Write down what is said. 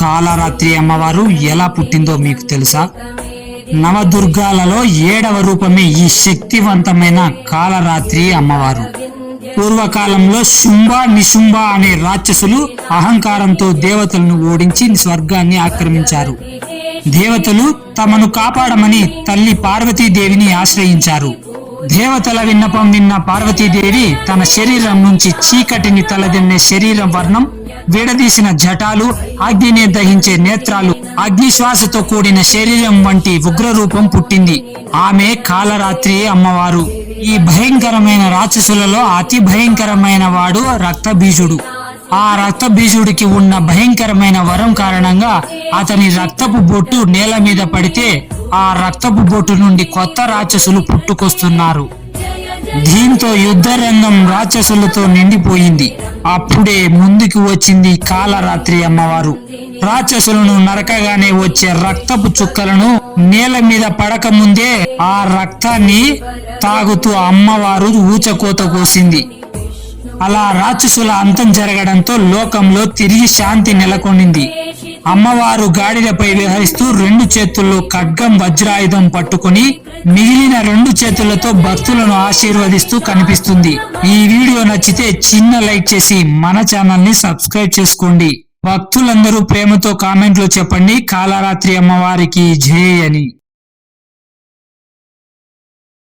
కాలరాత్రి అమ్మవారు ఎలా పుట్టిందో మీకు తెలుసా? నవదుర్గాలలో 7వ రూపమే ఈ శక్తివంతమైన కాలరాత్రి అమ్మవారు. పూర్వకాలంలో శుంభ నిశుంభ అనే రాక్షసులు అహంకారంతో దేవతలను ఓడించి స్వర్గాన్ని ఆక్రమించారు. దేవతలు తమను కాపాడమని తల్లి పార్వతీదేవిని ఆశ్రయించారు. దేవతల విన్నపం విన్న పార్వతీదేవి తన శరీరం నుంచి చీకటిని తలదన్నే శరీరం వర్ణం, విడదీసిన జటాలు, అగ్నిని దహించే నేత్రాలు, అగ్నిశ్వాసతో కూడిన శరీరం వంటి ఉగ్రరూపం పుట్టింది. ఆమె కాలరాత్రి అమ్మవారు. ఈ భయంకరమైన రాక్షసులలో అతి భయంకరమైన వాడు రక్తబీజుడు. ఆ రక్తబీజుడికి ఉన్న భయంకరమైన వరం కారణంగా అతని రక్తపు బొట్టు నేల మీద పడితే ఆ రక్తపు బొట్టు నుండి కొత్త రాక్షసులు పుట్టుకొస్తున్నారు. దీంతో యుద్ధ రంగం రాక్షసులతో నిండిపోయింది. అప్పుడే ముందుకు వచ్చింది కాలరాత్రి అమ్మవారు. రాక్షసులను నరకగానే వచ్చే రక్తపు చుక్కలను నేల మీద పడక ముందే ఆ రక్తాన్ని తాగుతూ అమ్మవారు ఊచకోత కోసింది. అలా రాక్షసుల అంతం జరగడంతో లోకంలో తిరిగి శాంతి నెలకొనింది. అమ్మవారు గాడిదపై విహరిస్తూ 2 చేతుల్లో ఖడ్గం వజ్రాయుధం పట్టుకుని మిగిలిన 2 చేతులతో భక్తులను ఆశీర్వదిస్తూ కనిపిస్తుంది. ఈ వీడియో నచ్చితే చిన్న లైక్ చేసి మన ఛానల్ ని సబ్స్క్రైబ్ చేసుకోండి. భక్తులందరూ ప్రేమతో కామెంట్లో చెప్పండి, కాలరాత్రి అమ్మవారికి జై అని.